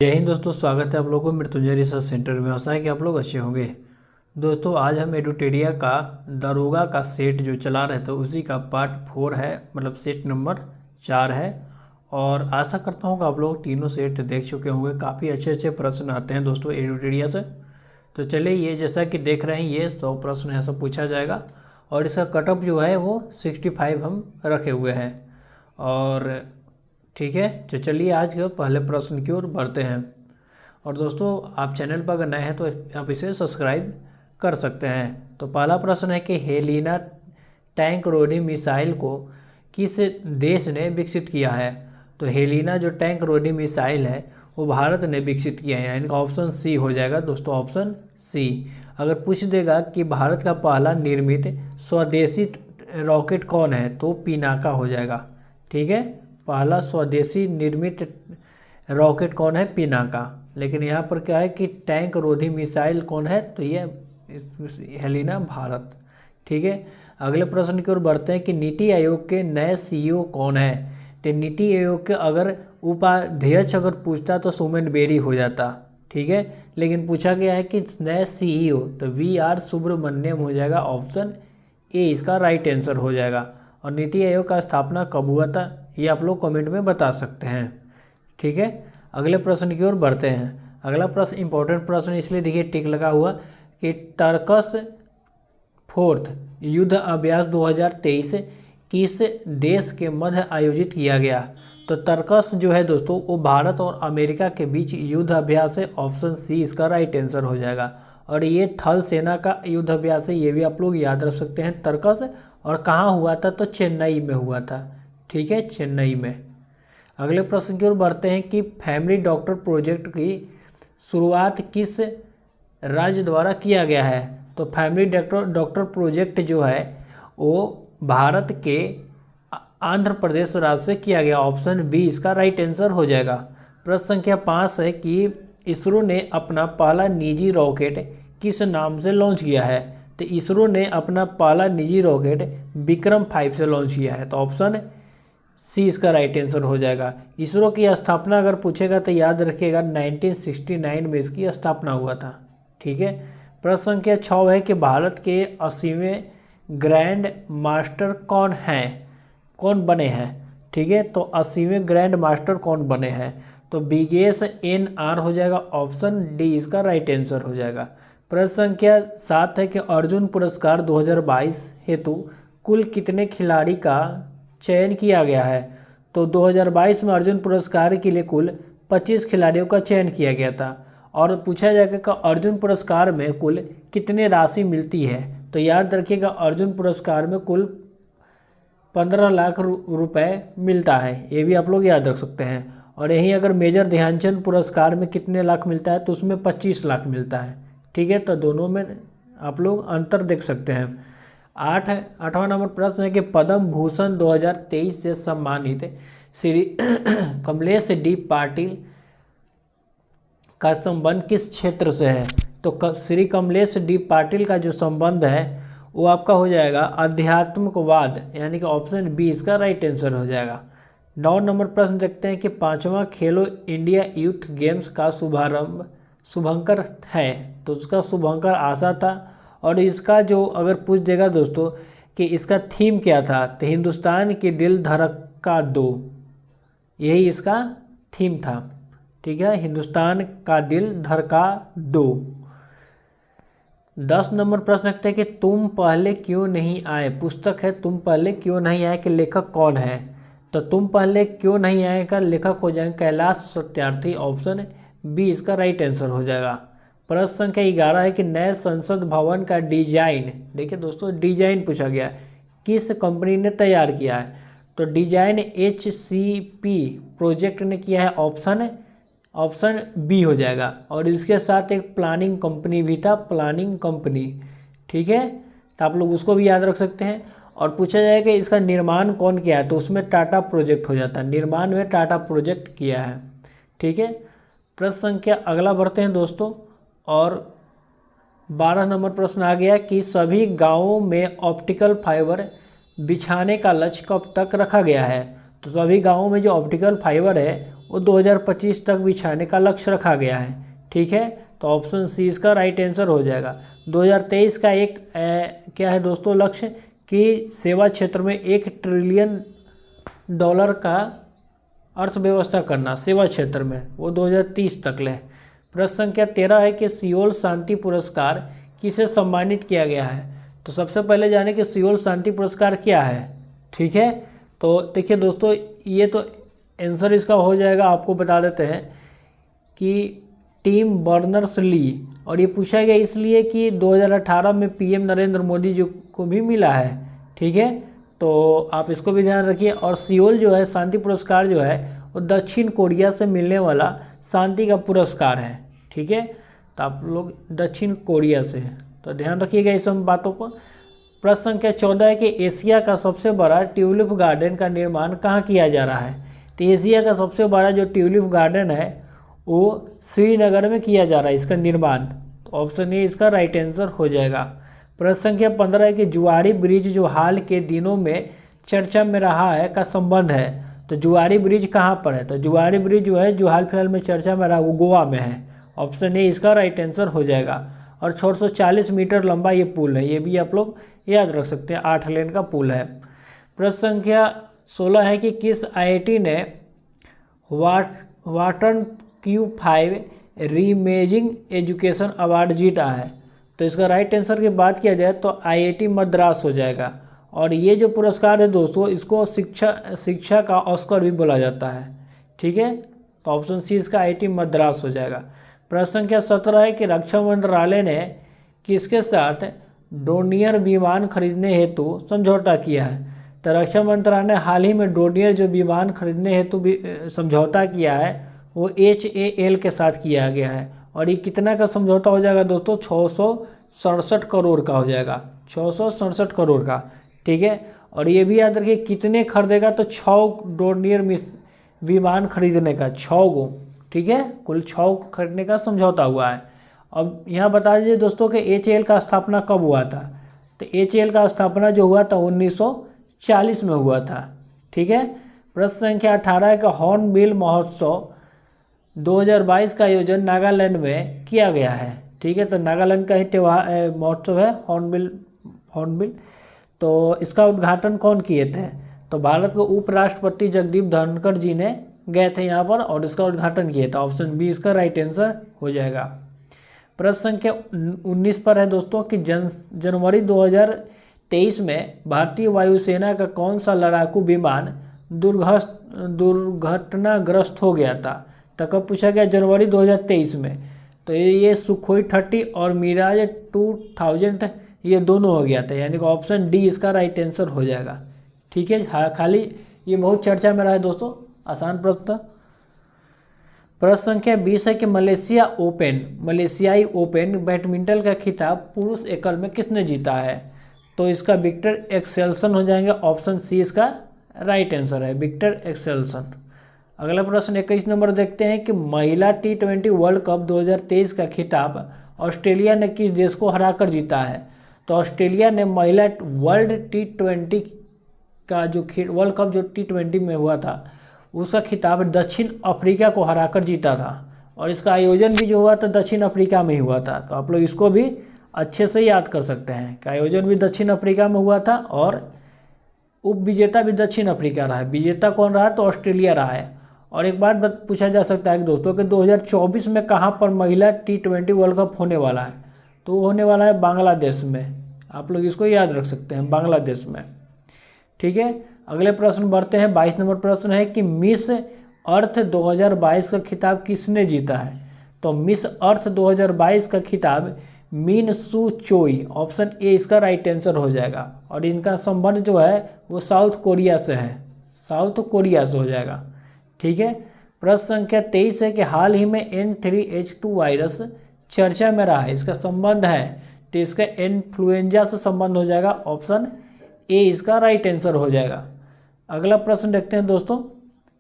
जय हिंद दोस्तों, स्वागत है आप लोगों को मृत्युंजय रिसर्च सेंटर में। आशा है कि आप लोग अच्छे होंगे। दोस्तों आज हम एडुटेरिया का दरोगा का सेट जो चला रहे थे उसी का पार्ट 4 है, मतलब सेट नंबर 4 है। और आशा करता हूँ कि आप लोग तीनों सेट देख चुके होंगे। काफ़ी अच्छे अच्छे प्रश्न आते हैं दोस्तों एडुटेरिया से। तो चलिए, ये जैसा कि देख रहे हैं ये 100 प्रश्न ऐसा पूछा जाएगा और इसका कटअप जो है वो 65 हम रखे हुए हैं। और ठीक है, तो चलिए आज के पहले प्रश्न की ओर बढ़ते हैं। और दोस्तों आप चैनल पर अगर नए हैं तो आप इसे सब्सक्राइब कर सकते हैं। तो पहला प्रश्न है कि हेलिना टैंक रोधी मिसाइल को किस देश ने विकसित किया है। तो हेलिना जो टैंक रोधी मिसाइल है वो भारत ने विकसित किया है, इनका ऑप्शन सी हो जाएगा दोस्तों, ऑप्शन सी। अगर पूछ देगा कि भारत का पहला निर्मित स्वदेशी रॉकेट कौन है तो पिनाका हो जाएगा। ठीक है, पहला स्वदेशी निर्मित रॉकेट कौन है, पिनाका। लेकिन यहाँ पर क्या है कि टैंक रोधी मिसाइल कौन है, तो ये हेलिना भारत। ठीक है, अगले प्रश्न की ओर बढ़ते हैं कि नीति आयोग के नए सीईओ कौन है। तो नीति आयोग के अगर उपाध्यक्ष अगर पूछता तो सुमन बेरी हो जाता। ठीक है, लेकिन पूछा गया है कि नए सीईओ, तो वी.आर. सुब्रमण्यम हो जाएगा, ऑप्शन ए इसका राइट आंसर हो जाएगा। और नीति आयोग का स्थापना कब हुआ था ये आप लोग कमेंट में बता सकते हैं। ठीक है, अगले प्रश्न की ओर बढ़ते हैं। अगला प्रश्न इंपॉर्टेंट प्रश्न इसलिए देखिए टिक लगा हुआ कि टर्कस फोर्थ युद्ध अभ्यास 2023 किस देश के मध्य आयोजित किया गया। तो टर्कस जो है दोस्तों वो भारत और अमेरिका के बीच युद्ध अभ्यास है, ऑप्शन सी इसका राइट आंसर हो जाएगा। और ये थल सेना का युद्ध अभ्यास है, ये भी आप लोग याद रख सकते हैं टर्कस। और कहाँ हुआ था, तो चेन्नई में हुआ था। ठीक है, चेन्नई में। अगले प्रश्न की ओर बढ़ते हैं कि फैमिली डॉक्टर प्रोजेक्ट की शुरुआत किस राज्य द्वारा किया गया है। तो फैमिली डॉक्टर प्रोजेक्ट जो है वो भारत के आंध्र प्रदेश राज्य से किया गया, ऑप्शन बी इसका राइट आंसर हो जाएगा। प्रश्न संख्या 5 है कि इसरो ने अपना पहला निजी रॉकेट किस नाम से लॉन्च किया है। तो इसरो ने अपना पहला निजी रॉकेट विक्रम 5 से लॉन्च किया है, तो ऑप्शन सी इसका राइट आंसर हो जाएगा। इसरो की स्थापना अगर पूछेगा तो याद रखिएगा 1969 में इसकी स्थापना हुआ था। ठीक है, प्रश्न संख्या 6 है कि भारत के 80वें ग्रैंड मास्टर कौन हैं, कौन बने हैं। ठीक है, तो 80वें ग्रैंड मास्टर कौन बने हैं, तो बिगेश NR हो जाएगा, ऑप्शन डी इसका राइट आंसर हो जाएगा। प्रश्न संख्या 7 है कि अर्जुन पुरस्कार 2022 हेतु कुल कितने खिलाड़ी का चयन किया गया है। तो 2022 में अर्जुन पुरस्कार के लिए कुल 25 खिलाड़ियों का चयन किया गया था। और पूछा जाएगा कि अर्जुन पुरस्कार में कुल कितने राशि मिलती है। तो याद रखिएगा अर्जुन पुरस्कार में कुल 15 लाख रुपए मिलता है, ये भी आप लोग याद रख सकते हैं। और यही अगर मेजर ध्यानचंद पुरस्कार में कितने लाख मिलता है तो उसमें 25 लाख मिलता है। ठीक है, तो दोनों में आप लोग अंतर देख सकते हैं। 8वां नंबर प्रश्न है कि पद्म भूषण 2023 से सम्मानित श्री कमलेश डी पाटिल का संबंध किस क्षेत्र से है। तो श्री कमलेश डी पाटिल का जो संबंध है वो आपका हो जाएगा अध्यात्मकवाद, यानी कि ऑप्शन बी इसका राइट आंसर हो जाएगा। 9 नंबर प्रश्न देखते हैं कि 5वां खेलो इंडिया यूथ गेम्स का शुभारंभ शुभंकर है, तो उसका शुभंकर आशा था। और इसका जो अगर पूछ देगा दोस्तों कि इसका थीम क्या था, तो हिंदुस्तान की दिल धड़का दो, यही इसका थीम था। ठीक है, हिंदुस्तान का दिल धड़का दो। 10 नंबर प्रश्न रखते हैं कि तुम पहले क्यों नहीं आए, पुस्तक है तुम पहले क्यों नहीं आए के लेखक कौन है। तो तुम पहले क्यों नहीं आए का लेखक हो जाएगा कैलाश सत्यार्थी, ऑप्शन बी इसका राइट आंसर हो जाएगा। प्रश्न संख्या 11 है कि नए संसद भवन का डिजाइन, देखिए दोस्तों डिजाइन पूछा गया किस कंपनी ने तैयार किया है। तो डिजाइन HCP प्रोजेक्ट ने किया है, ऑप्शन बी हो जाएगा। और इसके साथ एक प्लानिंग कंपनी भी था, प्लानिंग कंपनी। ठीक है, तो आप लोग उसको भी याद रख सकते हैं। और पूछा जाए कि इसका निर्माण कौन किया है, तो उसमें टाटा प्रोजेक्ट हो जाता है, निर्माण में टाटा प्रोजेक्ट किया है। ठीक है, प्रश्न संख्या अगला बढ़ते हैं दोस्तों। और 12 नंबर प्रश्न आ गया कि सभी गांवों में ऑप्टिकल फाइबर बिछाने का लक्ष्य कब तक रखा गया है। तो सभी गांवों में जो ऑप्टिकल फाइबर है वो 2025 तक बिछाने का लक्ष्य रखा गया है। ठीक है, तो ऑप्शन सी इसका राइट आंसर हो जाएगा। 2023 का एक क्या है दोस्तों लक्ष्य कि सेवा क्षेत्र में $1 ट्रिलियन का अर्थव्यवस्था करना सेवा क्षेत्र में, वो 2030 तक ले। प्रश्न संख्या 13 है कि सियोल शांति पुरस्कार किसे सम्मानित किया गया है। तो सबसे पहले जाने कि सियोल शांति पुरस्कार क्या है। ठीक है, तो देखिए दोस्तों, ये तो आंसर इसका हो जाएगा, आपको बता देते हैं कि टिम बर्नर्स ली, और ये पूछा गया इसलिए कि 2018 में पीएम नरेंद्र मोदी जी को भी मिला है। ठीक है, तो आप इसको भी ध्यान रखिए। और सियोल जो है शांति पुरस्कार जो है वो दक्षिण कोरिया से मिलने वाला शांति का पुरस्कार है। ठीक है, तो आप लोग दक्षिण कोरिया से, तो ध्यान रखिएगा इस सब बातों को। प्रश्न संख्या 14 है कि एशिया का सबसे बड़ा ट्यूलिप गार्डन का निर्माण कहाँ किया जा रहा है। तो एशिया का सबसे बड़ा जो ट्यूलिप गार्डन है वो श्रीनगर में किया जा रहा है इसका निर्माण। तो ऑप्शन ए इसका राइट आंसर हो जाएगा। प्रश्न संख्या 15 है कि जुआरी ब्रिज जो हाल के दिनों में चर्चा में रहा है का संबंध है। तो जुआरी ब्रिज कहाँ पर है। तो जुआरी ब्रिज जो है जो हाल फिलहाल में चर्चा में रहा वो गोवा में है। ऑप्शन ए इसका राइट आंसर हो जाएगा। और 640 मीटर लंबा ये पुल है, ये भी आप लोग याद रख सकते हैं, 8 लेन का पुल है। प्रश्न संख्या 16 है कि किस आईआईटी ने वाटन Q5 रीइमेजिंग एजुकेशन अवार्ड जीता है। तो इसका राइट आंसर की बात किया जाए तो आईआईटी मद्रास हो जाएगा। और ये जो पुरस्कार है दोस्तों इसको शिक्षा का ऑस्कर भी बोला जाता है। ठीक है, तो ऑप्शन सी इसका आईआईटी मद्रास हो जाएगा। प्रश्न संख्या 17 है कि रक्षा मंत्रालय ने किसके साथ डोर्नियर विमान खरीदने हेतु समझौता किया है। तो रक्षा मंत्रालय ने हाल ही में डोर्नियर जो विमान खरीदने हेतु समझौता किया है वो HAL के साथ किया गया है। और ये कितना का समझौता हो जाएगा दोस्तों, 667 करोड़ का हो जाएगा, 667 करोड़ का। ठीक है, और ये भी याद रखिए कितने खरीदेगा, तो 6 डोर्नियर विमान खरीदने का, 6 गो। ठीक है, कुल 6 खरीदने का समझौता हुआ है। अब यहाँ बता दीजिए दोस्तों कि HAL का स्थापना कब हुआ था। तो HAL का स्थापना जो हुआ था 1940 में हुआ था। ठीक है, प्रश्न संख्या 18 है कि हॉर्नबिल महोत्सव 2022 का आयोजन नागालैंड में किया गया है। ठीक है, तो नागालैंड का ही त्यौहार महोत्सव है हॉर्नबिल। तो इसका उद्घाटन कौन किए थे। तो भारत के उपराष्ट्रपति जगदीप धनखड़ जी ने गए थे यहाँ पर और इसका उद्घाटन किया था। ऑप्शन बी इसका राइट आंसर हो जाएगा। प्रश्न संख्या 19 पर है दोस्तों कि जनवरी 2023 में भारतीय वायुसेना का कौन सा लड़ाकू विमान दुर्घटनाग्रस्त हो गया था। तो कब पूछा गया, जनवरी 2023 में। तो ये सुखोई 30 और मिराज 2000 ये दोनों हो गया था, यानी कि ऑप्शन डी इसका राइट आंसर हो जाएगा। ठीक है, खाली ये बहुत चर्चा में रहा है दोस्तों, आसान प्रश्न। प्रश्न संख्या 20 है कि मलेशियाई ओपन बैडमिंटन का खिताब पुरुष एकल में किसने जीता है। तो इसका विक्टर एक्सेल्सन हो जाएंगे। ऑप्शन सी इसका राइट आंसर है, विक्टर एक्सेल्सन। अगला प्रश्न 21 नंबर देखते हैं कि महिला T20 वर्ल्ड कप 2023 का खिताब ऑस्ट्रेलिया ने किस देश को हराकर जीता है। तो ऑस्ट्रेलिया ने महिला वर्ल्ड T20 का जो वर्ल्ड कप जो T20 में हुआ था उसका खिताब दक्षिण अफ्रीका को हराकर जीता था। और इसका आयोजन भी जो हुआ था दक्षिण अफ्रीका में ही हुआ था। तो आप लोग इसको भी अच्छे से याद कर सकते हैं कि आयोजन भी दक्षिण अफ्रीका में हुआ था और उप विजेता भी दक्षिण अफ्रीका रहा है। विजेता कौन रहा, तो ऑस्ट्रेलिया रहा है। और एक बात पूछा जा सकता है कि दोस्तों कि 2024 में कहाँ पर महिला T20 वर्ल्ड कप होने वाला है। तो वो होने वाला है बांग्लादेश में। आप लोग इसको याद रख सकते हैं, बांग्लादेश में। ठीक है, अगले प्रश्न बढ़ते हैं। 22 नंबर प्रश्न है कि मिस अर्थ 2022 का खिताब किसने जीता है। तो मिस अर्थ 2022 का खिताब मिन सू चोई, ऑप्शन ए इसका राइट आंसर हो जाएगा। और इनका संबंध जो है वो साउथ कोरिया से है, साउथ कोरिया से हो जाएगा। ठीक है, प्रश्न संख्या 23 है कि हाल ही में N3H2 वायरस चर्चा में रहा है, इसका संबंध है। तो इसका इन्फ्लुएंजा से संबंध हो जाएगा। ऑप्शन ए इसका राइट आंसर हो जाएगा। अगला प्रश्न देखते हैं दोस्तों,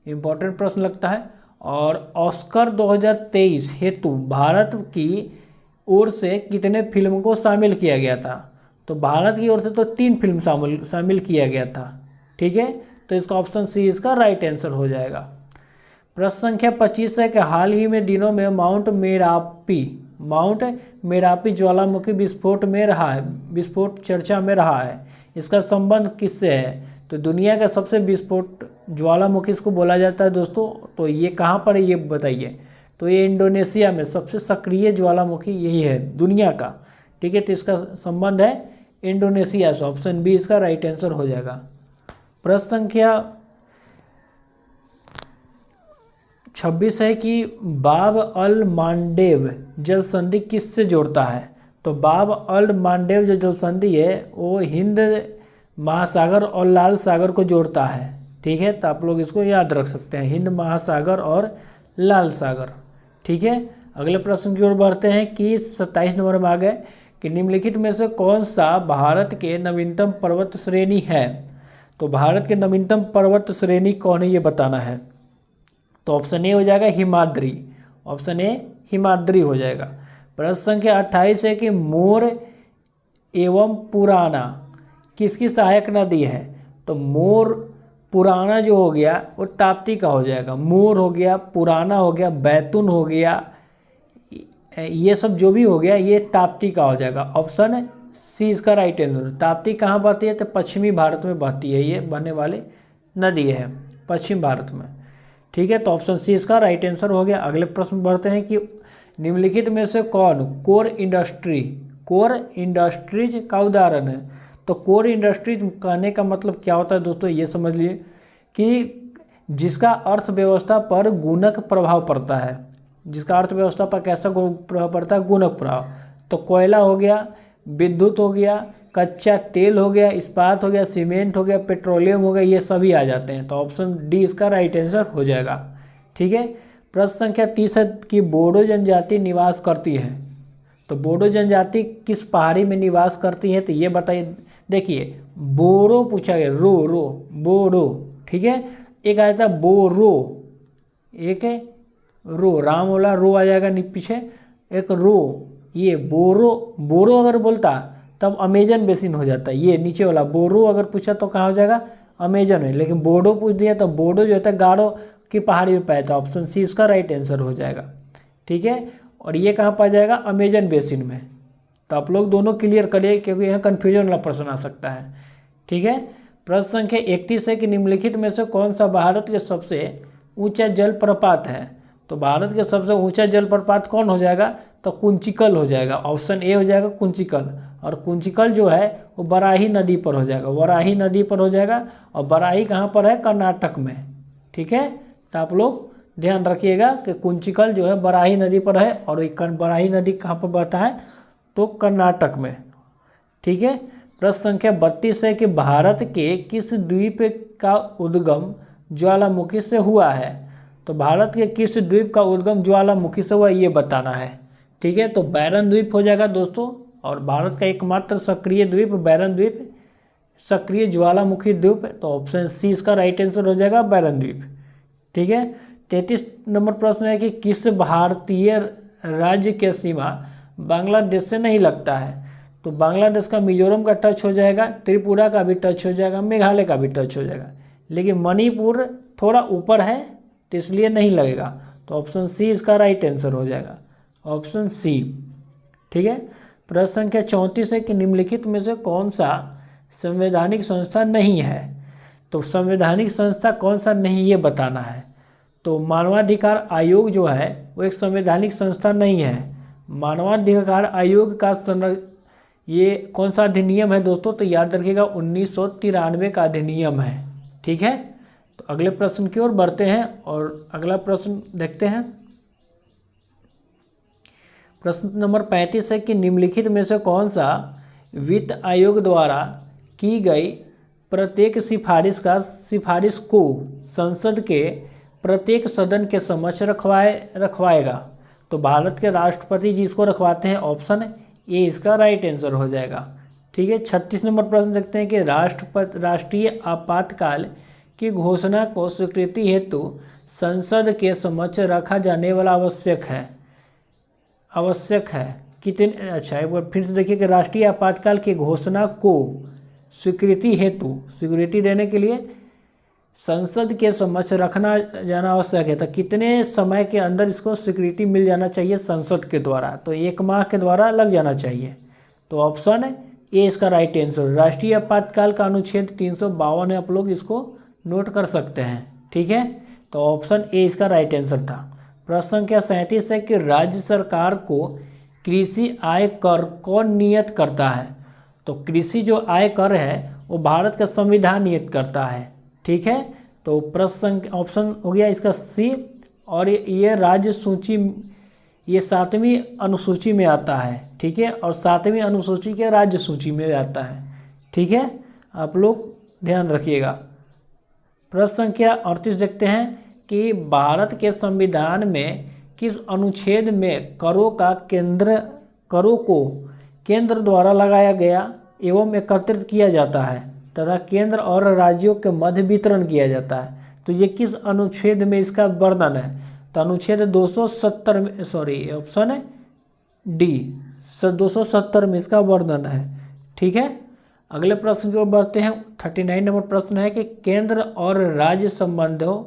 इंपॉर्टेंट प्रश्न लगता है। और ऑस्कर 2023 हेतु भारत की ओर से कितने फिल्म को शामिल किया गया था। तो भारत की ओर से तो 3 फिल्म शामिल किया गया था। ठीक है, तो इसका ऑप्शन सी इसका राइट आंसर हो जाएगा। प्रश्न संख्या 25 है कि हाल ही में दिनों में माउंट मेरापी ज्वालामुखी विस्फोट चर्चा में रहा है। इसका संबंध किससे है? तो दुनिया का सबसे विस्फोट ज्वालामुखी इसको बोला जाता है दोस्तों। तो ये कहाँ पर है ये बताइए। तो ये इंडोनेशिया में सबसे सक्रिय ज्वालामुखी यही है दुनिया का। ठीक है, तो इसका संबंध है इंडोनेशिया से। ऑप्शन बी इसका राइट आंसर हो जाएगा। प्रश्न संख्या 26 है कि बाब अल मांडेव जल संधि किससे जोड़ता है? तो बाब अल मांडेव जो जल संधि है वो हिंद महासागर और लाल सागर को जोड़ता है। ठीक है, तो आप लोग इसको याद रख सकते हैं, हिंद महासागर और लाल सागर। ठीक है, अगले प्रश्न की ओर बढ़ते हैं कि 27 नंबर में आ गए कि निम्नलिखित में से कौन सा भारत के नवीनतम पर्वत श्रेणी है? तो भारत के नवीनतम पर्वत श्रेणी कौन है ये बताना है। तो ऑप्शन ए हो जाएगा हिमाद्री। ऑप्शन ए हिमाद्री हो जाएगा। प्रश्न संख्या 28 है कि मोर एवं पुराना किसकी सहायक नदी है? तो मोर पुराना जो हो गया वो ताप्ती का हो जाएगा। मोर हो गया, पुराना हो गया, बैतून हो गया, ये सब जो भी हो गया ये ताप्ती का हो जाएगा। ऑप्शन सी इसका राइट आंसर। ताप्ती कहाँ बहती है? तो पश्चिमी भारत में बहती है, ये बहने वाली नदी है पश्चिम भारत में। ठीक है, तो ऑप्शन सी इसका राइट आंसर हो गया। अगले प्रश्न बढ़ते हैं कि निम्नलिखित में से कौन कोर इंडस्ट्रीज का उदाहरण है? तो कोर इंडस्ट्रीज कहने का मतलब क्या होता है दोस्तों, ये समझ लिए कि जिसका अर्थव्यवस्था पर गुणक प्रभाव पड़ता है। जिसका अर्थव्यवस्था पर कैसा प्रभाव पड़ता है? गुणक प्रभाव। तो कोयला हो गया, विद्युत हो गया, कच्चा तेल हो गया, इस्पात हो गया, सीमेंट हो गया, पेट्रोलियम हो गया, ये सभी आ जाते हैं। तो ऑप्शन डी इसका राइट आंसर हो जाएगा। ठीक है, प्रश्न संख्या 30 है कि बोडो जनजाति निवास करती है। तो बोडो जनजाति किस पहाड़ी में निवास करती है? तो ये बताइए। देखिए बोरो पूछा गया, बोरो। ठीक है, एक आया था बोरो, एक है रो, राम वाला रो आ जाएगा पीछे, एक रो, ये बोरो अगर बोलता तब अमेजन बेसिन हो जाता है। ये नीचे वाला बोरो अगर पूछा तो कहाँ हो जाएगा? अमेजन है। लेकिन बोडो पूछ दिया तो बोडो जो होता है गारो की पहाड़ी में पाया था। ऑप्शन सी इसका राइट आंसर हो जाएगा। ठीक है, और ये कहाँ पाया जाएगा? अमेजन बेसिन में। तो आप लोग दोनों क्लियर करिए क्योंकि यहाँ कन्फ्यूजन वाला प्रश्न आ सकता है। ठीक है, प्रश्न संख्या 31 है कि निम्नलिखित में से कौन सा भारत के सबसे ऊंचा जलप्रपात है? तो भारत के सबसे ऊंचा जलप्रपात कौन हो जाएगा? तो कुंचिकल हो जाएगा। ऑप्शन ए हो जाएगा कुंचिकल। और कुंचिकल जो है वो बराही नदी पर हो जाएगा, वराही नदी पर हो जाएगा। और बराही कहाँ पर है? कर्नाटक में। ठीक है, तो आप लोग ध्यान रखिएगा कि कुंचिकल जो है बराही नदी पर है और बराही नदी कहाँ पर बहता है? तो कर्नाटक में। ठीक है, प्रश्न संख्या 32 है कि भारत के किस द्वीप का उद्गम ज्वालामुखी से हुआ है? तो भारत के किस द्वीप का उद्गम ज्वालामुखी से हुआ ये बताना है। ठीक है, तो बैरन द्वीप हो जाएगा दोस्तों। और भारत का एकमात्र सक्रिय द्वीप बैरन द्वीप, सक्रिय ज्वालामुखी द्वीप। तो ऑप्शन सी इसका राइट आंसर हो जाएगा, बैरन द्वीप। ठीक है, 33 नंबर प्रश्न है कि किस भारतीय राज्य की सीमा बांग्लादेश से नहीं लगता है? तो बांग्लादेश का मिजोरम का टच हो जाएगा, त्रिपुरा का भी टच हो जाएगा, मेघालय का भी टच हो जाएगा, लेकिन मणिपुर थोड़ा ऊपर है तो इसलिए नहीं लगेगा। तो ऑप्शन सी इसका राइट आंसर हो जाएगा, ऑप्शन सी। ठीक है, प्रश्न संख्या 34 है कि निम्नलिखित में से कौन सा संवैधानिक संस्था नहीं है? तो संवैधानिक संस्था कौन सा नहीं ये बताना है। तो मानवाधिकार आयोग जो है वो एक संवैधानिक संस्था नहीं है। मानवाधिकार आयोग का ये कौन सा अधिनियम है दोस्तों? तो याद रखिएगा 1993 का अधिनियम है। ठीक है, तो अगले प्रश्न की ओर बढ़ते हैं और अगला प्रश्न देखते हैं। प्रश्न नंबर 35 है कि निम्नलिखित में से कौन सा वित्त आयोग द्वारा की गई प्रत्येक सिफारिश को संसद के प्रत्येक सदन के समक्ष रखवाएगा? तो भारत के राष्ट्रपति जी इसको रखवाते हैं। ऑप्शन ए इसका राइट आंसर हो जाएगा। ठीक है, 36 नंबर प्रश्न देखते हैं कि राष्ट्रीय आपातकाल की घोषणा को स्वीकृति हेतु संसद के समक्ष रखा जाने वाला आवश्यक है कितने? अच्छा, एक बार फिर से देखिए कि राष्ट्रीय आपातकाल की घोषणा को स्वीकृति हेतु, स्वीकृति देने के लिए संसद के समक्ष रखना जाना आवश्यक है। तो कितने समय के अंदर इसको स्वीकृति मिल जाना चाहिए संसद के द्वारा? तो 1 माह के द्वारा लग जाना चाहिए। तो ऑप्शन ए इसका राइट आंसर। राष्ट्रीय आपातकाल का अनुच्छेद 352 है, आप लोग इसको नोट कर सकते हैं। ठीक है, तो ऑप्शन ए इसका राइट आंसर था। प्रश्न संख्या 37 है कि राज्य सरकार को कृषि आय कर कौन नियत करता है? तो कृषि जो आय कर है वो भारत का संविधान नियत करता है। ठीक है, तो प्रश्न ऑप्शन हो गया इसका सी। और ये राज्य सूची, ये 7वीं अनुसूची में आता है। ठीक है, और 7वीं अनुसूची के राज्य सूची में आता है। ठीक है, आप लोग ध्यान रखिएगा। प्रश्न संख्या 38 देखते हैं कि भारत के संविधान में किस अनुच्छेद में करों को केंद्र द्वारा लगाया गया एवं एकत्रित किया जाता है तथा केंद्र और राज्यों के मध्य वितरण किया जाता है? तो ये किस अनुच्छेद में इसका वर्णन है? तो अनुच्छेद 270 में, सॉरी ऑप्शन है डी, 270 में इसका वर्णन है। ठीक है, अगले प्रश्न की ओर बढ़ते हैं। 39 नंबर प्रश्न है कि केंद्र और राज्य संबंधों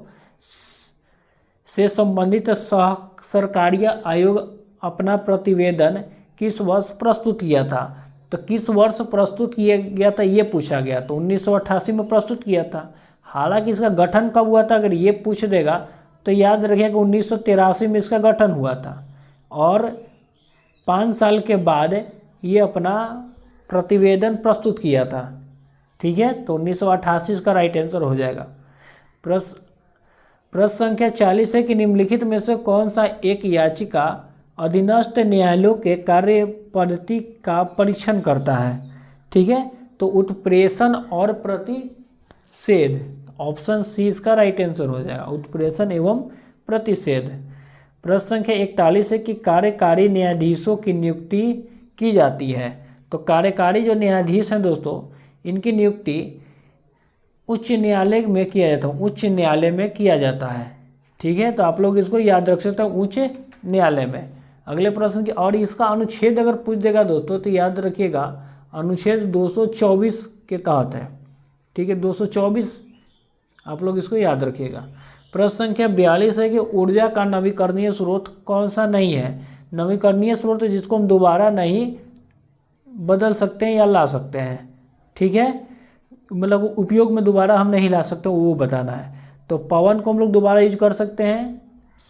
से संबंधित सरकारी आयोग अपना प्रतिवेदन किस वर्ष प्रस्तुत किया था? तो किस वर्ष प्रस्तुत किया गया था ये पूछा गया। तो 1988 में प्रस्तुत किया था। हालांकि इसका गठन कब हुआ था अगर ये पूछ देगा तो याद रखिएगा 1983 में इसका गठन हुआ था और 5 साल के बाद ये अपना प्रतिवेदन प्रस्तुत किया था। ठीक है, तो 1988 इसका राइट आंसर हो जाएगा। प्रश्न संख्या 40 है कि निम्नलिखित में से कौन सा एक याचिका अधीनस्थ न्यायालयों के कार्य पद्धति का परीक्षण करता है? ठीक है, तो उत्प्रेषण और प्रतिषेध, ऑप्शन सी इसका राइट आंसर हो जाएगा, उत्प्रेषण एवं प्रतिषेध। प्रश्न संख्या 41 है कि कार्यकारी न्यायाधीशों की नियुक्ति की जाती है। तो कार्यकारी जो न्यायाधीश हैं दोस्तों, इनकी नियुक्ति उच्च न्यायालय में किया जाता है, उच्च न्यायालय में किया जाता है। ठीक है, तो आप लोग इसको याद रख सकते हैं, उच्च न्यायालय में। अगले प्रश्न की, और इसका अनुच्छेद अगर पूछ देगा दोस्तों तो याद रखिएगा अनुच्छेद 224 के तहत है। ठीक है, 224 आप लोग इसको याद रखिएगा। प्रश्न संख्या 42 है कि ऊर्जा का नवीकरणीय स्रोत कौन सा नहीं है? नवीकरणीय स्रोत जिसको हम दोबारा नहीं बदल सकते हैं या ला सकते हैं। ठीक है, मतलब उपयोग में दोबारा हम नहीं ला सकते, वो बताना है। तो पवन को हम लोग दोबारा यूज कर सकते हैं,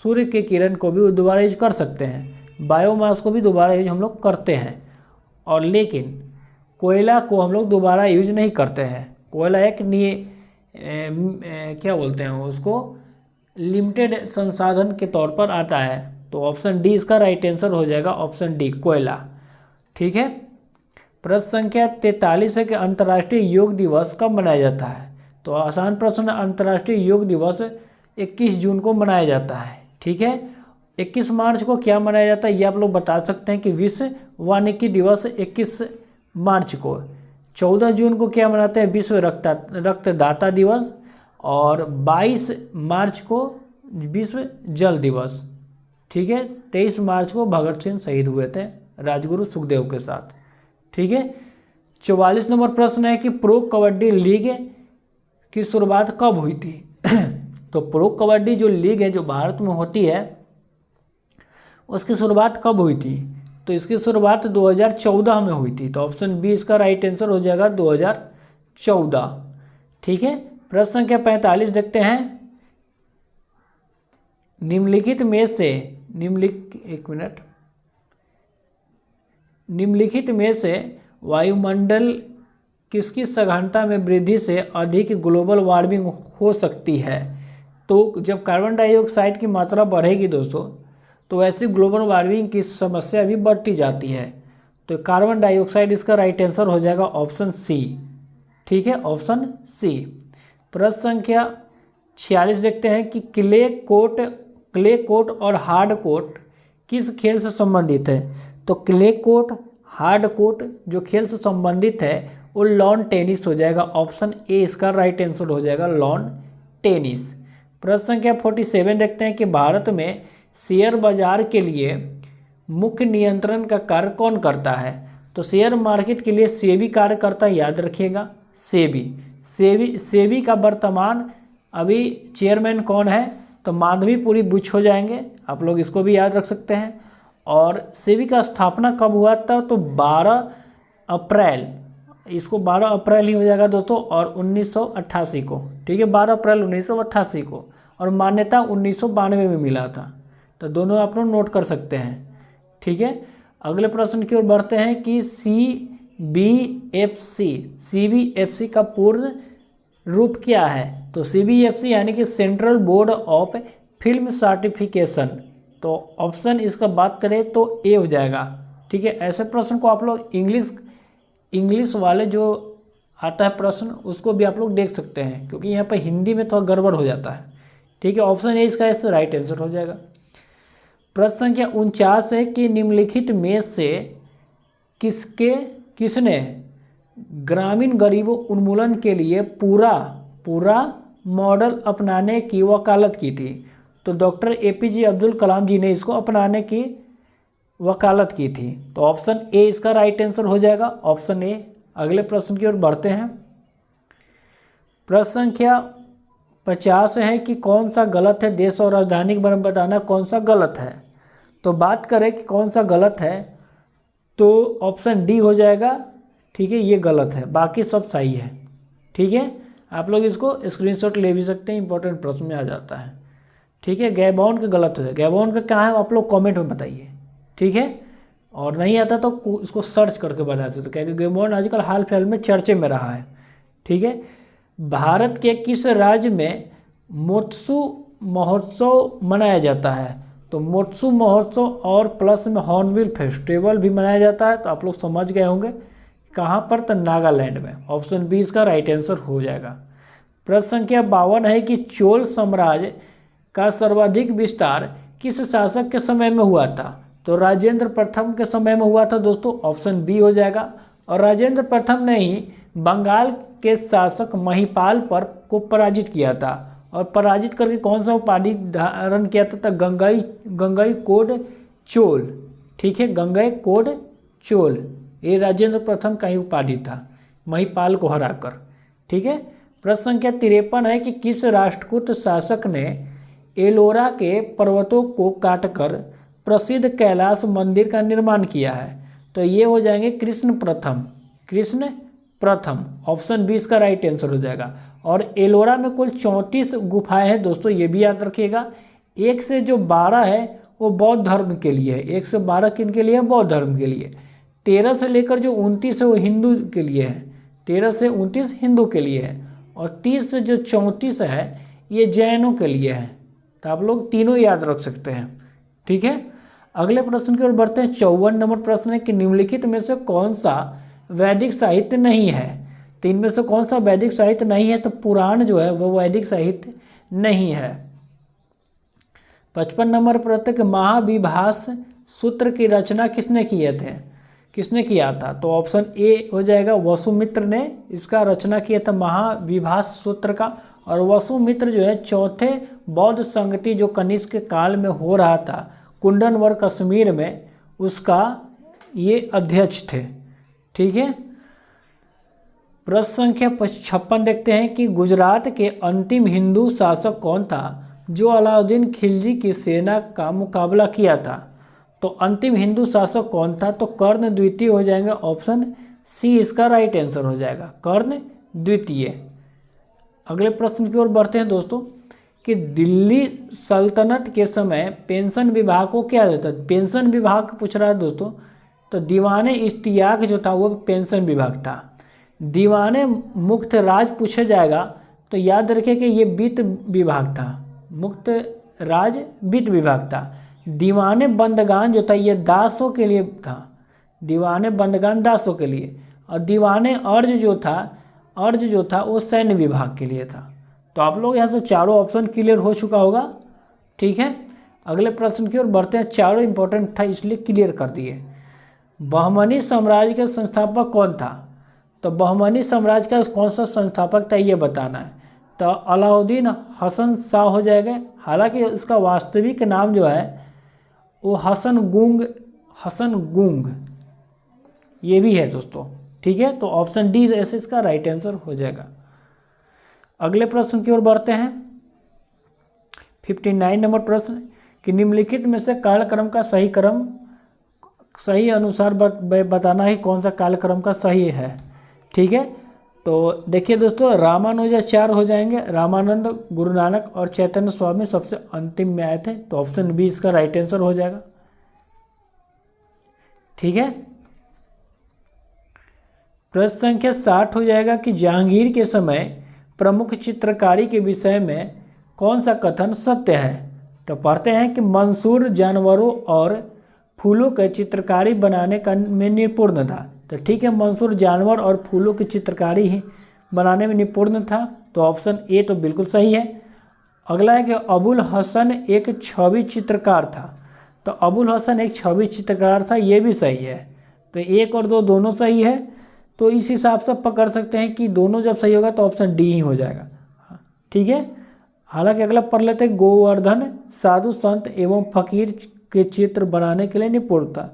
सूर्य के किरण को भी दोबारा यूज कर सकते हैं, बायोमास को भी दोबारा यूज हम लोग करते हैं, और लेकिन कोयला को हम लोग दोबारा यूज नहीं करते हैं। कोयला एक क्या बोलते हैं उसको, लिमिटेड संसाधन के तौर पर आता है। तो ऑप्शन डी इसका राइट आंसर हो जाएगा, ऑप्शन डी कोयला। ठीक है, प्रश्न संख्या 43 है कि अंतर्राष्ट्रीय योग दिवस कब मनाया जाता है? तो आसान प्रश्न, अंतर्राष्ट्रीय योग दिवस 21 जून को मनाया जाता है। ठीक है, 21 मार्च को क्या मनाया जाता है ये आप लोग बता सकते हैं कि विश्व वानिकी दिवस 21 मार्च को। 14 जून को क्या मनाते हैं? विश्व रक्तदाता दिवस। और 22 मार्च को विश्व जल दिवस। ठीक है, 23 मार्च को भगत सिंह शहीद हुए थे राजगुरु सुखदेव के साथ। ठीक है, 44 नंबर प्रश्न है कि प्रो कबड्डी लीग की शुरुआत कब हुई थी? तो प्रो कबड्डी जो लीग है जो भारत में होती है उसकी शुरुआत कब हुई थी? तो इसकी शुरुआत 2014 में हुई थी। तो ऑप्शन बी इसका राइट आंसर हो जाएगा 2014। ठीक है, प्रश्न संख्या 45 देखते हैं। निम्नलिखित में से वायुमंडल किसकी सघनता में वृद्धि से अधिक ग्लोबल वार्मिंग हो सकती है? तो जब कार्बन डाइऑक्साइड की मात्रा बढ़ेगी दोस्तों तो वैसे ग्लोबल वार्मिंग की समस्या भी बढ़ती जाती है। तो कार्बन डाइऑक्साइड इसका राइट आंसर हो जाएगा ऑप्शन सी। ठीक है, ऑप्शन सी। प्रश्न संख्या 46 देखते हैं कि क्ले कोर्ट और हार्ड कोर्ट किस खेल से संबंधित है? तो क्ले कोर्ट, हार्ड कोर्ट जो खेल से संबंधित है वो लॉन टेनिस हो जाएगा। ऑप्शन ए इसका राइट आंसर हो जाएगा, लॉन टेनिस। प्रश्न संख्या 47 देखते हैं कि भारत में शेयर बाजार के लिए मुख्य नियंत्रण का कार्य कौन करता है? तो शेयर मार्केट के लिए सेबी कार्य करता है, याद रखिएगा सेबी का वर्तमान अभी चेयरमैन कौन है, तो माधवीपुरी बुच हो जाएंगे, आप लोग इसको भी याद रख सकते हैं। और सेबी का स्थापना कब हुआ था, तो 12 अप्रैल, इसको 12 अप्रैल ही हो जाएगा दोस्तों, और 1988 को, ठीक है, 12 अप्रैल 1988 को, और मान्यता 1992 में मिला था। तो दोनों आप लोग नोट कर सकते हैं, ठीक है। अगले प्रश्न की ओर बढ़ते हैं कि CBFC का पूर्ण रूप क्या है, तो CBFC यानी कि central board of film certification, तो ऑप्शन इसका बात करें तो ए हो जाएगा, ठीक है। ऐसे प्रश्न को आप लोग इंग्लिश वाले जो आता है प्रश्न उसको भी आप लोग देख सकते हैं, क्योंकि यहाँ पर हिंदी में थोड़ा गड़बड़ हो जाता है, ठीक है। ऑप्शन ए इसका इससे राइट आंसर हो जाएगा। प्रश्न संख्या 49 है कि निम्नलिखित में से किसने ग्रामीण गरीबों उन्मूलन के लिए पूरा मॉडल अपनाने की वकालत की थी, तो डॉक्टर APJ अब्दुल कलाम जी ने इसको अपनाने की वकालत की थी, तो ऑप्शन ए इसका राइट आंसर हो जाएगा, ऑप्शन ए। अगले प्रश्न की ओर बढ़ते हैं। प्रश्न संख्या 50 है कि कौन सा गलत है, देश और राजधानी के बारे में बताना कौन सा गलत है। तो बात करें कि कौन सा गलत है, तो ऑप्शन डी हो जाएगा, ठीक है, ये गलत है, बाकी सब सही है, ठीक है। आप लोग इसको स्क्रीनशॉट ले भी सकते हैं, इंपॉर्टेंट प्रश्न में आ जाता है, ठीक है। गैबॉन का गलत हो जाए, गैबॉन का क्या है आप लोग कमेंट में बताइए, ठीक है। और नहीं आता तो इसको सर्च करके बता सकते, क्योंकि गैबॉन आजकल हाल फिलहाल में चर्चे में रहा है, ठीक है। भारत के किस राज्य में मोत्सु महोत्सव मनाया जाता है, तो मोत्सु महोत्सव और प्लस में हॉर्नबिल फेस्टिवल भी मनाया जाता है, तो आप लोग समझ गए होंगे कहाँ पर, तो नागालैंड में, ऑप्शन बी इसका राइट आंसर हो जाएगा। प्रश्न संख्या 52 है कि चोल साम्राज्य का सर्वाधिक विस्तार किस शासक के समय में हुआ था, तो राजेंद्र प्रथम के समय में हुआ था दोस्तों, ऑप्शन बी हो जाएगा। और राजेंद्र प्रथम ने ही बंगाल के शासक महिपाल पर को पराजित किया था, और पराजित करके कौन सा उपाधि धारण किया था, गंगई कोड चोल, ठीक है, गंगई कोड चोल, ये राजेंद्र प्रथम का ही उपाधि था, महिपाल को हराकर, ठीक है। प्रश्न संख्या 53 है कि किस राष्ट्रकूट शासक ने एलोरा के पर्वतों को काटकर प्रसिद्ध कैलाश मंदिर का निर्माण किया है, तो ये हो जाएंगे कृष्ण प्रथम, ऑप्शन बी इसका राइट आंसर हो जाएगा। और एलोरा में कुल 34 गुफाएं हैं दोस्तों, ये भी याद रखिएगा। 1 से जो 12 है वो बौद्ध धर्म के लिए है, 1 से 12 किन के लिए है, बौद्ध धर्म के लिए। 13 से लेकर जो 29 है वो हिंदू के लिए है, 13 से 29 हिंदू के लिए है, और 30 से जो 34 है ये जैनों के लिए है, तो आप लोग तीनों याद रख सकते हैं, ठीक है। अगले प्रश्न की ओर बढ़ते हैं। 54 नंबर प्रश्न है कि निम्नलिखित में से कौन सा वैदिक साहित्य नहीं है, तो इनमें से कौन सा वैदिक साहित्य नहीं है, तो पुराण जो है वो वैदिक साहित्य नहीं है। 55 नंबर प्रश्न कि महाविभास सूत्र की रचना किसने किया था, तो ऑप्शन ए हो जाएगा, वसुमित्र ने इसका रचना किया था महाविभास सूत्र का। और वसुमित्र जो है चौथे बौद्ध संगति जो कनिष्क के काल में हो रहा था कुंडनवर कश्मीर में, उसका ये अध्यक्ष थे, ठीक है। प्रश्न संख्या 56 देखते हैं कि गुजरात के अंतिम हिंदू शासक कौन था जो अलाउद्दीन खिलजी की सेना का मुकाबला किया था, तो अंतिम हिंदू शासक कौन था, तो कर्ण द्वितीय हो जाएगा, ऑप्शन सी इसका राइट आंसर हो जाएगा, कर्ण द्वितीय। अगले प्रश्न की ओर बढ़ते हैं दोस्तों कि दिल्ली सल्तनत के समय पेंशन विभाग को क्या होता है, पेंशन विभाग पूछ रहा है दोस्तों, तो दीवाने इश्तियाक जो था वो पेंशन विभाग था। दीवाने मुक्त राज पूछा जाएगा तो याद रखिए कि ये वित्त विभाग था, मुक्त राज वित्त विभाग था। दीवाने बंदगान जो था ये दासों के लिए था, दीवाने बंदगान दासों के लिए, और दीवाने अर्ज जो था वो सैन्य विभाग के लिए था। तो आप लोग यहाँ से चारों ऑप्शन क्लियर हो चुका होगा, ठीक है। अगले प्रश्न की ओर बढ़ते हैं, चारों इंपॉर्टेंट था इसलिए क्लियर कर दिए। बहमनी साम्राज्य का संस्थापक कौन था, तो बहमनी साम्राज्य का कौन सा संस्थापक था ये बताना है, तो अलाउद्दीन हसन शाह हो जाएगा। हालांकि इसका वास्तविक नाम जो है वो हसन गुंग ये भी है दोस्तों, ठीक है। तो ऑप्शन डी ऐसे इसका राइट आंसर हो जाएगा। अगले प्रश्न की ओर बढ़ते हैं। 59 नंबर प्रश्न कि निम्नलिखित में से कालक्रम का सही अनुसार बताना ही कौन सा कालक्रम का सही है। ठीक है, तो देखिए दोस्तों, रामानुजाचार्य हो जाएंगे, रामानंद, गुरु नानक और चैतन्य स्वामी सबसे अंतिम में आए थे, तो ऑप्शन बी इसका राइट आंसर हो जाएगा। ठीक है, प्रश्न संख्या 60 हो जाएगा कि जहांगीर के समय प्रमुख चित्रकारी के विषय में कौन सा कथन सत्य है। तो पढ़ते हैं कि मंसूर जानवरों और फूलों के चित्रकारी बनाने का में निपुण था। तो ठीक है, मंसूर जानवर और फूलों की चित्रकारी ही बनाने में निपुण था, तो ऑप्शन ए तो बिल्कुल सही है। अगला है कि अबुल हसन एक छवि चित्रकार था। तो अबुल हसन एक छवि चित्रकार था, ये भी सही है। तो एक और दो दोनों सही है, तो इस हिसाब से पकड़ सकते हैं कि दोनों जब सही होगा तो ऑप्शन डी ही हो जाएगा। ठीक है, हालांकि अगला पढ़ लेते हैं, गोवर्धन साधु संत एवं फकीर के चित्र बनाने के लिए निपुण था,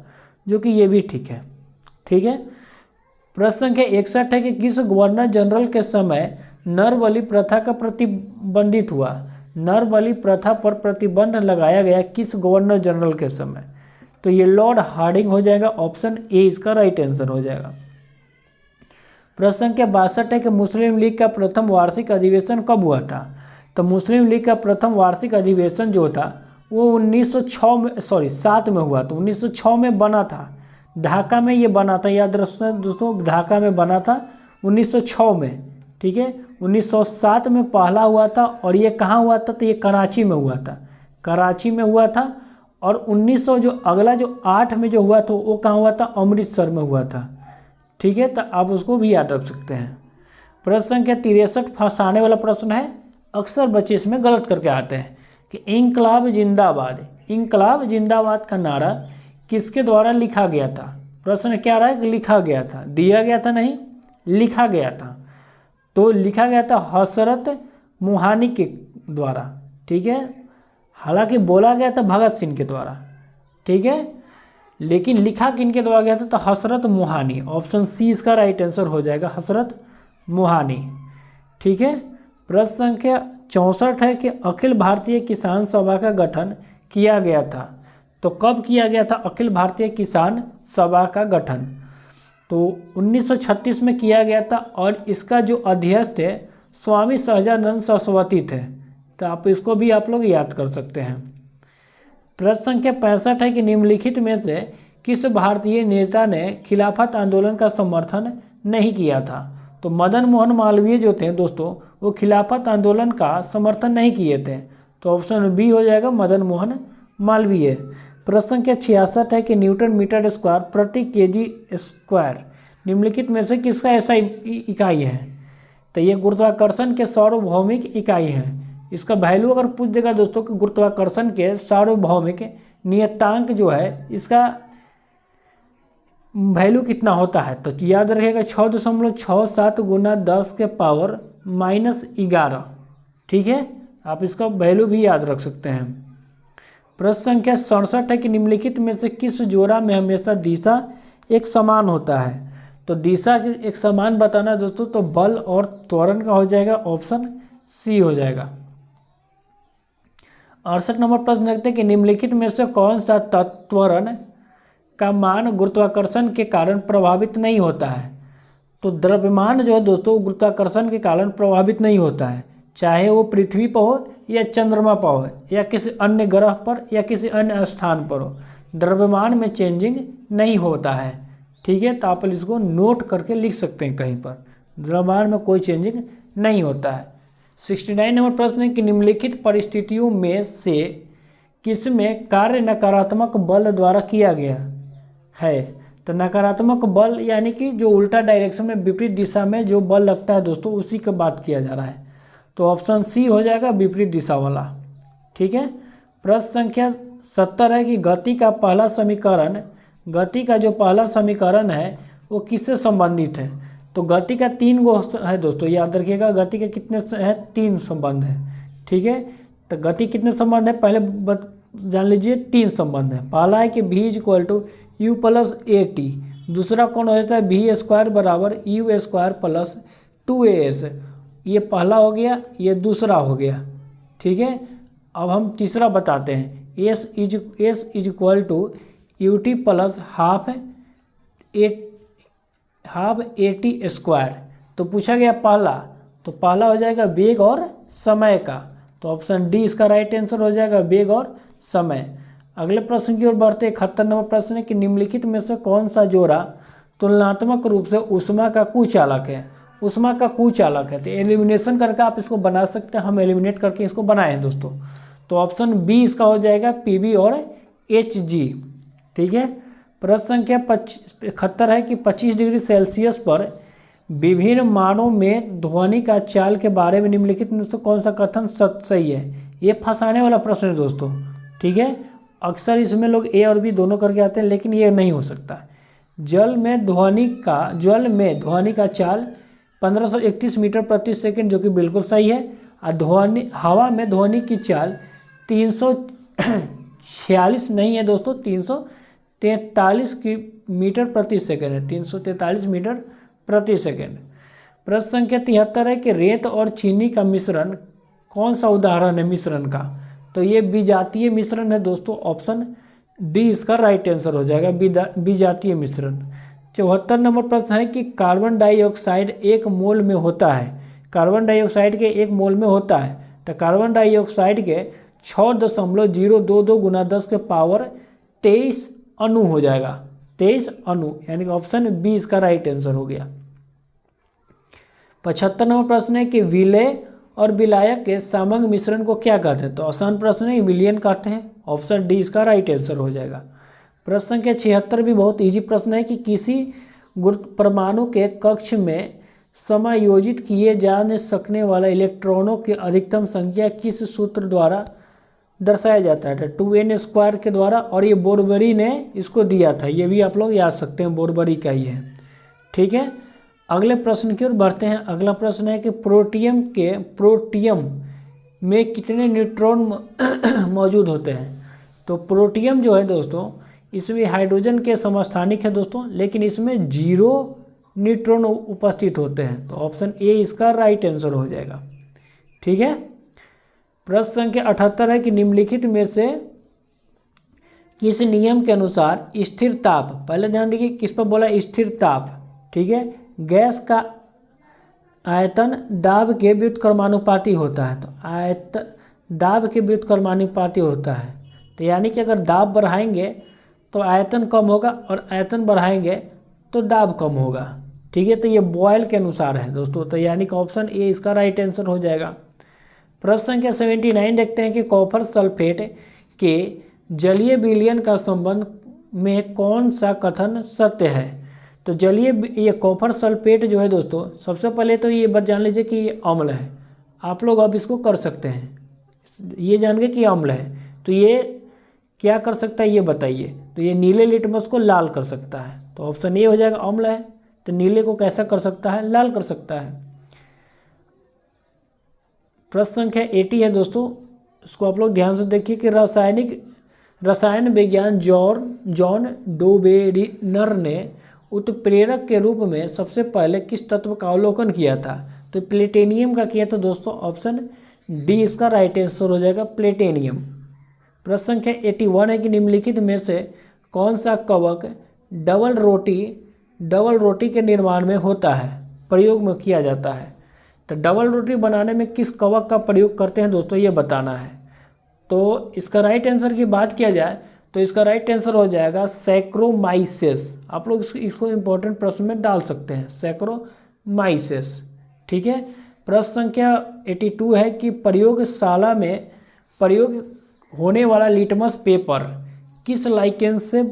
जो कि ये भी ठीक है। ठीक है, प्रश्न संख्या 61 है कि किस गवर्नर जनरल के समय नरबलि प्रथा का प्रतिबंधित हुआ। नरबलि प्रथा पर प्रतिबंध लगाया गया किस गवर्नर जनरल के समय। तो ये लॉर्ड हार्डिंग हो जाएगा, ऑप्शन ए इसका राइट आंसर हो जाएगा। प्रश्न संख्या 62 है कि मुस्लिम लीग का प्रथम वार्षिक अधिवेशन कब हुआ था। तो मुस्लिम लीग का प्रथम वार्षिक अधिवेशन जो था वो 7 में हुआ। तो 1906 में बना था, ढाका में ये बना था, याद रखना दोस्तों, ढाका में बना था 1906 में। ठीक है, 1907 में पहला हुआ था, और ये कहाँ हुआ था, तो ये कराची में हुआ था, कराची में हुआ था। और 1900 जो अगला जो 8 में जो हुआ था वो कहाँ हुआ था, अमृतसर में हुआ था। ठीक है, तो आप उसको भी याद रख सकते हैं। प्रश्न संख्या 63 फंसाने वाला प्रश्न है, अक्सर बच्चे इसमें गलत करके आते हैं कि इंकलाब जिंदाबाद, इंकलाब जिंदाबाद का नारा किसके द्वारा लिखा गया था। प्रश्न क्या रहा है कि लिखा गया था, दिया गया था नहीं, लिखा गया था। तो लिखा गया था हसरत मोहानी के द्वारा। ठीक है, हालांकि बोला गया था भगत सिंह के द्वारा। ठीक है, लेकिन लिखा किनके द्वारा गया था, तो हसरत मोहानी, ऑप्शन सी इसका राइट आंसर हो जाएगा, हसरत मोहानी। ठीक है, प्रश्न संख्या 64 है कि अखिल भारतीय किसान सभा का गठन किया गया था। तो कब किया गया था अखिल भारतीय किसान सभा का गठन। तो 1936 में किया गया था, और इसका जो अध्यक्ष थे स्वामी सहजानंद सरस्वती थे। तो आप इसको भी आप लोग याद कर सकते हैं। प्रश्न संख्या 65 है कि निम्नलिखित में से किस भारतीय नेता ने खिलाफत आंदोलन का समर्थन नहीं किया था। तो मदन मोहन मालवीय जो थे दोस्तों, वो खिलाफत आंदोलन का समर्थन नहीं किए थे। तो ऑप्शन बी हो जाएगा, मदन मोहन मालवीय। प्रश्न संख्या 66 है कि न्यूटन मीटर स्क्वायर प्रति केजी स्क्वायर निम्नलिखित में से किसका ऐसा इकाई है। तो ये गुरुत्वाकर्षण के सार्वभौमिक इकाई है। इसका वैल्यू अगर पूछ देगा दोस्तों कि गुरुत्वाकर्षण के सार्वभौमिक नियतांक जो है इसका वैल्यू कितना होता है, तो याद रखिएगा 6.67 गुना 10 के पावर -11। ठीक है, आप इसका वैल्यू भी याद रख सकते हैं। प्रश्न संख्या 67 है कि निम्नलिखित में से किस जोड़ा में हमेशा दिशा एक समान होता है। तो दिशा एक समान बताना दोस्तों, तो बल और त्वरण का हो जाएगा, ऑप्शन सी हो जाएगा। 68 नंबर प्रश्न देखते हैं कि निम्नलिखित में से कौन सा त्वरण का मान गुरुत्वाकर्षण के कारण प्रभावित नहीं होता है। तो द्रव्यमान जो है दोस्तों गुरुत्वाकर्षण के कारण प्रभावित नहीं होता है, चाहे वो पृथ्वी पर हो या चंद्रमा पर हो या किसी अन्य ग्रह पर या किसी अन्य स्थान पर हो, द्रव्यमान में चेंजिंग नहीं होता है। ठीक है, तो आप इसको नोट करके लिख सकते हैं कहीं पर, द्रव्यमान में कोई चेंजिंग नहीं होता है। 69 नंबर प्रश्न है कि निम्नलिखित परिस्थितियों में से किसमें कार्य नकारात्मक बल द्वारा किया गया है। तो नकारात्मक बल यानी कि जो उल्टा डायरेक्शन में विपरीत दिशा में जो बल लगता है दोस्तों, उसी का बात किया जा रहा है। तो ऑप्शन सी हो जाएगा, विपरीत दिशा वाला। ठीक है, प्रश्न संख्या 70 है कि गति का पहला समीकरण, गति का जो पहला समीकरण है वो किससे संबंधित है। तो गति का 3 गो है दोस्तों, याद रखिएगा गति के कितने हैं, 3 संबंध है। ठीक है, तो गति कितने संबंध है पहले जान लीजिए, 3 संबंध है। पहला है कि v = u + at, दूसरा कौन हो जाता है v² = u² + 2as, ये पहला हो गया, ये दूसरा हो गया। ठीक है, अब हम तीसरा बताते हैं। S is equal to U T plus half A T square. तो पूछा गया पहला, तो पहला हो जाएगा वेग और समय का, तो ऑप्शन डी इसका राइट आंसर हो जाएगा, वेग और समय। अगले प्रश्न की ओर बढ़ते 71 नंबर प्रश्न है कि निम्नलिखित में से कौन सा जोड़ा तुलनात्मक रूप से ऊष्मा का कुचालक है। ऊष्मा का कुचालक है, तो एलिमिनेशन करके आप इसको बना सकते हैं, हम एलिमिनेट करके इसको बनाए हैं दोस्तों। तो ऑप्शन बी इसका हो जाएगा पीबी और एचजी। ठीक है, प्रश्न संख्या 71 है कि 25 डिग्री सेल्सियस पर विभिन्न मानों में ध्वनि का चाल के बारे में निम्नलिखित में से कौन सा कथन सही है। ये फंसाने वाला प्रश्न है दोस्तों। ठीक है, अक्सर इसमें लोग ए और बी दोनों करके आते हैं, लेकिन ये नहीं हो सकता। जल में ध्वनि का चाल 1531 मीटर प्रति सेकंड, जो कि बिल्कुल सही है। और हवा में ध्वनि की चाल 346 नहीं है दोस्तों, 343 मीटर प्रति सेकंड है, 343 मीटर प्रति सेकंड। प्रश्न संख्या 73 है कि रेत और चीनी का मिश्रण कौन सा उदाहरण है मिश्रण का। तो ये विजातीय मिश्रण है दोस्तों, ऑप्शन डी इसका राइट आंसर हो जाएगा, विजातीय मिश्रण। 74 नंबर प्रश्न है कि कार्बन डाइऑक्साइड एक मोल में होता है, कार्बन डाइऑक्साइड के एक मोल में होता है, तो कार्बन डाइऑक्साइड के 6.022 गुना 10 के पावर 23 अणु हो जाएगा, 23 अणु, यानी कि ऑप्शन बी इसका राइट आंसर हो गया। 75 नंबर प्रश्न है कि विलय और विलायक के समग्र मिश्रण को क्या कहते हैं। तो आसान प्रश्न है, विलयन कहते हैं, ऑप्शन डी इसका राइट आंसर हो जाएगा। प्रश्न संख्या 76 भी बहुत इजी प्रश्न है कि किसी परमाणु के कक्ष में समायोजित किए जा सकने वाला इलेक्ट्रॉनों की अधिकतम संख्या किस सूत्र द्वारा दर्शाया जाता है। 2n² के द्वारा, और ये बोरबरी ने इसको दिया था, ये भी आप लोग याद सकते हैं, बोरबरी का ही है। ठीक है, अगले प्रश्न की ओर बढ़ते हैं। अगला प्रश्न है कि प्रोटियम में कितने न्यूट्रॉन मौजूद होते हैं। तो प्रोटियम जो है दोस्तों, इसमें हाइड्रोजन के समस्थानिक है दोस्तों, लेकिन इसमें 0 न्यूट्रॉन उपस्थित होते हैं, तो ऑप्शन ए इसका राइट आंसर हो जाएगा। ठीक है, प्रश्न संख्या 78 है कि निम्नलिखित में से किस नियम के अनुसार स्थिर ताप, पहले ध्यान देखिए किस पर बोला, स्थिर ताप। ठीक है, गैस का आयतन दाब के व्युत्क्रमानुपाती होता है, तो आयतन दाब के व्युत्क्रमानुपाती होता है, तो यानी कि अगर दाब बढ़ाएंगे तो आयतन कम होगा, और आयतन बढ़ाएंगे तो दाब कम होगा। ठीक है, तो ये बॉयल के अनुसार है दोस्तों, तो यानी कि ऑप्शन ए इसका राइट आंसर हो जाएगा। प्रश्न संख्या 79 देखते हैं कि कॉपर सल्फेट के जलीय विलयन का संबंध में कौन सा कथन सत्य है। तो ये कॉपर सल्फेट जो है दोस्तों, सबसे पहले तो ये बात जान लीजिए कि ये अम्ल है। आप लोग अब इसको कर सकते हैं, ये जान गए कि अम्ल है, तो ये क्या कर सकता है ये बताइए। तो ये नीले लिटमस को लाल कर सकता है, तो ऑप्शन ए हो जाएगा, अम्ल है, तो नीले को कैसा कर सकता है, लाल कर सकता है। प्रश्न संख्या 80 है दोस्तों, इसको आप लोग ध्यान से देखिए कि रसायन विज्ञान जॉन डोबेरिनर ने उत्प्रेरक के रूप में सबसे पहले किस तत्व का अवलोकन किया था। तो प्लेटिनियम का किया था दोस्तों, ऑप्शन डी इसका राइट आंसर हो जाएगा, प्लेटिनियम। प्रश्न संख्या 81 है कि निम्नलिखित में से कौन सा कवक डबल रोटी के निर्माण में होता है, प्रयोग में किया जाता है। तो डबल रोटी बनाने में किस कवक का प्रयोग करते हैं दोस्तों, ये बताना है। तो इसका राइट आंसर की बात किया जाए तो इसका राइट आंसर हो जाएगा सैक्रोमाइसेस। आप लोग इसको इंपॉर्टेंट प्रश्न में डाल सकते हैं, सैक्रोमाइसेस। ठीक है, प्रश्न संख्या 82 है कि प्रयोगशाला में प्रयोग होने वाला लिटमस पेपर किस लाइकेन से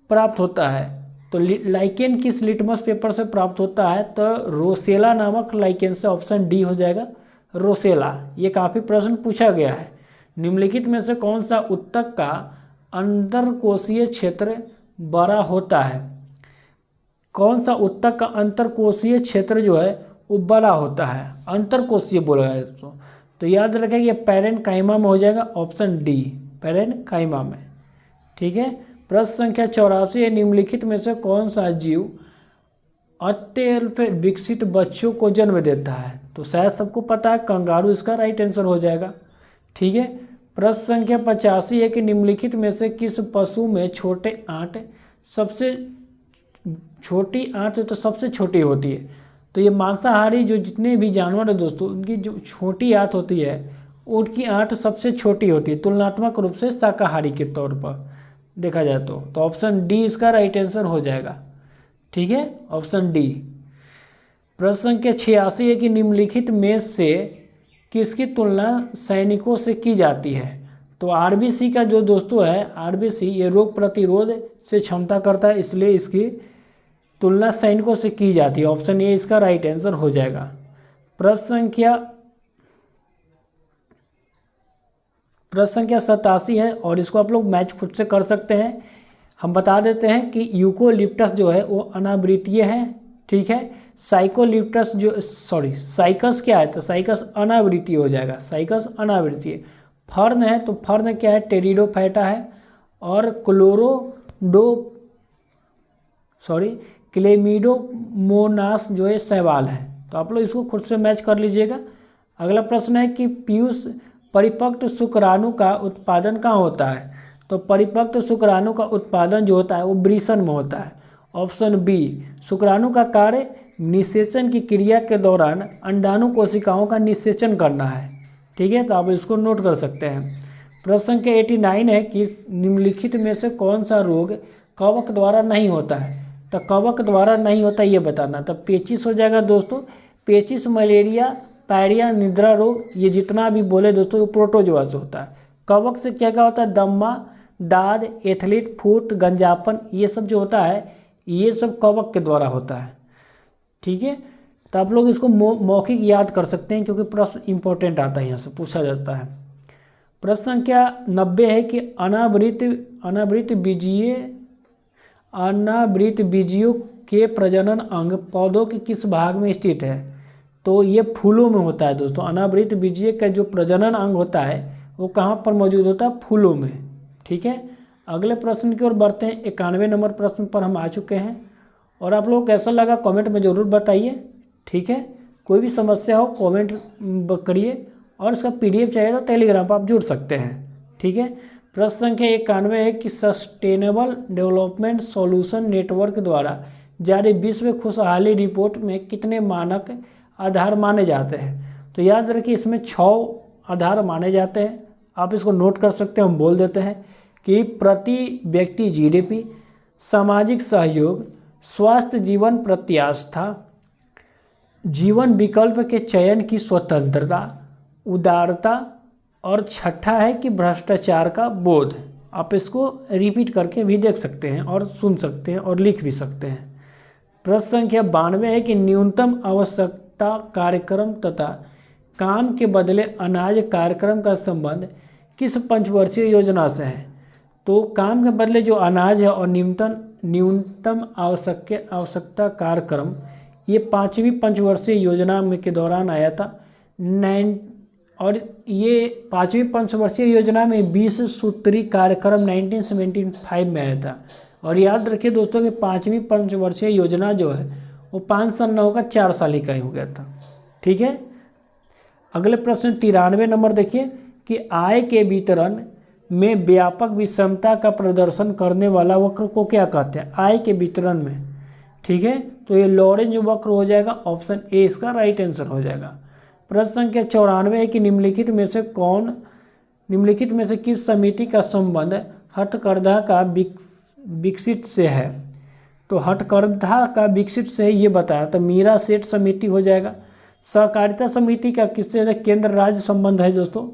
प्राप्त होता है। तो लाइकेन किस लिटमस पेपर से प्राप्त होता है, तो रोसेला नामक लाइकेन से, ऑप्शन डी हो जाएगा, रोसेला। ये काफ़ी प्रश्न पूछा गया है। निम्नलिखित में से कौन सा ऊतक का अंतरकोशीय क्षेत्र बड़ा होता है। कौन सा ऊतक का अंतरकोशीय क्षेत्र जो है वो बड़ा होता है, अंतरकोशीय बोला है दोस्तों। तो याद रखें ये पैरेन्काइमा में हो जाएगा, ऑप्शन डी, पैरेन्काइमा में। ठीक है, प्रश्न संख्या 84 है, निम्नलिखित में से कौन सा जीव अत्यल्प विकसित बच्चों को जन्म देता है। तो शायद सबको पता है कंगारू इसका राइट आंसर हो जाएगा। ठीक है। प्रश्न संख्या 85 है कि निम्नलिखित में से किस पशु में छोटे आंत सबसे छोटी आंत तो सबसे छोटी होती है। तो ये मांसाहारी जो जितने भी जानवर है दोस्तों, उनकी जो छोटी आंत होती है उनकी आंत सबसे छोटी होती है तुलनात्मक रूप से शाकाहारी के तौर पर देखा जाए तो ऑप्शन डी इसका राइट आंसर हो जाएगा। ठीक है, ऑप्शन डी। प्रश्न संख्या 86 है कि निम्नलिखित में से किसकी तुलना सैनिकों से की जाती है। तो आरबीसी का जो दोस्तों है, आरबीसी ये रोग प्रतिरोध से क्षमता करता है, इसलिए इसकी तुलना सैनिकों से की जाती है। ऑप्शन ए इसका राइट आंसर हो जाएगा। प्रश्न संख्या 87 है और इसको आप लोग मैच खुद से कर सकते हैं। हम बता देते हैं कि यूकोलिप्टस जो है वो अनावृतीय है। ठीक है, साइकस क्या है, तो साइकस अनावृतीय हो जाएगा, साइकस अनावृतीय। फर्न है तो फर्न क्या है, टेरिडोफाइटा है। और क्लेमिडोमोनास जो है शैवाल है। तो आप लोग इसको खुद से मैच कर लीजिएगा। अगला प्रश्न है कि पीयूष परिपक्व शुक्राणु का उत्पादन कहाँ होता है। तो परिपक्व शुक्राणु का उत्पादन जो होता है वो वृषण में होता है। Option B. शुक्राणु का कार्य निषेचन की क्रिया के दौरान अंडाणु कोशिकाओं का निषेचन करना है। ठीक है, तो आप इसको नोट कर सकते हैं। प्रश्न संख्या 89 है कि निम्नलिखित में से कौन सा रोग कवक द्वारा नहीं होता है। तो कवक द्वारा नहीं होता ये बताना। तो पेचिस हो जाएगा दोस्तों, पेचिस, मलेरिया, पायरिया, निद्रा रोग, ये जितना भी बोले दोस्तों वो प्रोटोजोआ से होता है। कवक से क्या क्या होता है, दम्मा, दाद, एथलीट फुट, गंजापन, ये सब जो होता है ये सब कवक के द्वारा होता है। ठीक है, तो आप लोग इसको मौखिक याद कर सकते हैं क्योंकि प्रश्न इंपॉर्टेंट आता है, यहाँ से पूछा जाता है। प्रश्न संख्या 90 है कि अनावृत बीजियों के प्रजनन अंग पौधों के किस भाग में स्थित है। तो ये फूलों में होता है दोस्तों। अनावृत बीजीय का जो प्रजनन अंग होता है वो कहाँ पर मौजूद होता है, फूलों में। ठीक है, अगले प्रश्न की ओर बढ़ते हैं। 91 नंबर प्रश्न पर हम आ चुके हैं और आप लोग कैसा लगा कमेंट में ज़रूर बताइए। ठीक है, कोई भी समस्या हो कमेंट करिए और इसका PDF चाहिए तो टेलीग्राम पर आप जुड़ सकते हैं। ठीक है, प्रश्न संख्या 91 है कि सस्टेनेबल डेवलपमेंट सॉल्यूशन नेटवर्क द्वारा जारी विश्व खुशहाली रिपोर्ट में कितने मानक आधार माने जाते हैं। तो याद रखिए इसमें 6 आधार माने जाते हैं। आप इसको नोट कर सकते हैं। हम बोल देते हैं कि प्रति व्यक्ति GDP, सामाजिक सहयोग, स्वास्थ्य जीवन प्रत्यास्था, जीवन विकल्प के चयन की स्वतंत्रता, उदारता और छठा है कि भ्रष्टाचार का बोध। आप इसको रिपीट करके भी देख सकते हैं और सुन सकते हैं और लिख भी सकते हैं। प्रश्न संख्या 92 है कि न्यूनतम आवश्यकता कार्यक्रम तथा काम के बदले अनाज कार्यक्रम का संबंध किस पंचवर्षीय योजना से है। तो काम के बदले जो अनाज है और न्यूनतम आवश्यकता कार्यक्रम ये 5वीं पंचवर्षीय योजना में के दौरान आया था। और ये 5वीं पंचवर्षीय योजना में 20 सूत्री कार्यक्रम 1975 में आया था। और याद रखिए दोस्तों कि 5वीं पंचवर्षीय योजना जो है वो 5 साल न होकर 4 साल का ही हो गया था। ठीक है, अगले प्रश्न 93 नंबर देखिए कि आय के वितरण में व्यापक विषमता का प्रदर्शन करने वाला वक्र को क्या कहते हैं। आय के वितरण में, ठीक है, तो ये लॉरेंज वक्र हो जाएगा। ऑप्शन ए इसका राइट आंसर हो जाएगा। प्रश्न संख्या 94 है कि निम्नलिखित में से किस समिति का संबंध हथकरघा का विकसित से है। तो हथकरघा का विकसित से ये बताया, तो मीरा सेठ समिति हो जाएगा। सहकारिता समिति का किससे केंद्र राज्य संबंध है दोस्तों।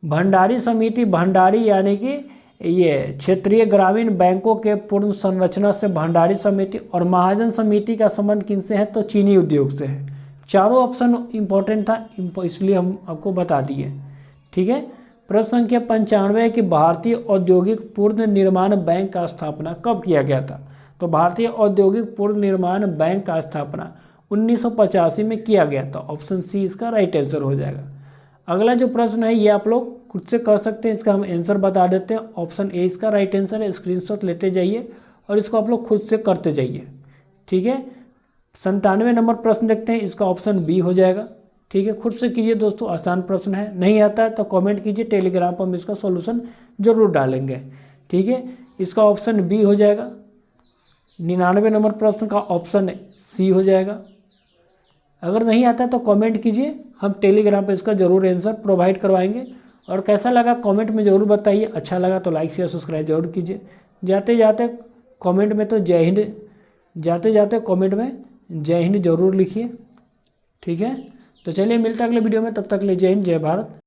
भंडारी समिति, भंडारी यानी कि ये क्षेत्रीय ग्रामीण बैंकों के पूर्ण संरचना से भंडारी समिति। और महाजन समिति का संबंध किनसे है, तो चीनी उद्योग से है। चारों ऑप्शन इंपॉर्टेंट था इसलिए हम आपको बता दिए। ठीक है, प्रश्न संख्या 95 है कि भारतीय औद्योगिक पूर्ण निर्माण बैंक का स्थापना कब किया गया था। तो भारतीय औद्योगिक पूर्ण निर्माण बैंक का स्थापना 1985 में किया गया था। ऑप्शन सी इसका राइट आंसर हो जाएगा। अगला जो प्रश्न है ये आप लोग खुद से कर सकते हैं, इसका हम आंसर बता देते हैं। ऑप्शन ए इसका राइट आंसर है। स्क्रीनशॉट लेते जाइए और इसको आप लोग खुद से करते जाइए। ठीक है, 97 नंबर प्रश्न देखते हैं, इसका ऑप्शन बी हो जाएगा। ठीक है, खुद से कीजिए दोस्तों, आसान प्रश्न है। नहीं आता है तो कमेंट कीजिए, टेलीग्राम पर हम इसका सॉल्यूशन जरूर डालेंगे। ठीक है, इसका ऑप्शन बी हो जाएगा। 99 नंबर प्रश्न का ऑप्शन सी हो जाएगा। अगर नहीं आता तो कमेंट कीजिए, हम टेलीग्राम पर इसका जरूर आंसर प्रोवाइड करवाएंगे। और कैसा लगा कमेंट में ज़रूर बताइए, अच्छा लगा तो लाइक शेयर सब्सक्राइब जरूर कीजिए। जाते जाते कमेंट में तो जय हिंद, जाते जाते कमेंट में जय हिंद जरूर लिखिए। ठीक है, तो चलिए मिलते हैं अगले वीडियो में, तब तक ले जय हिंद जय भारत।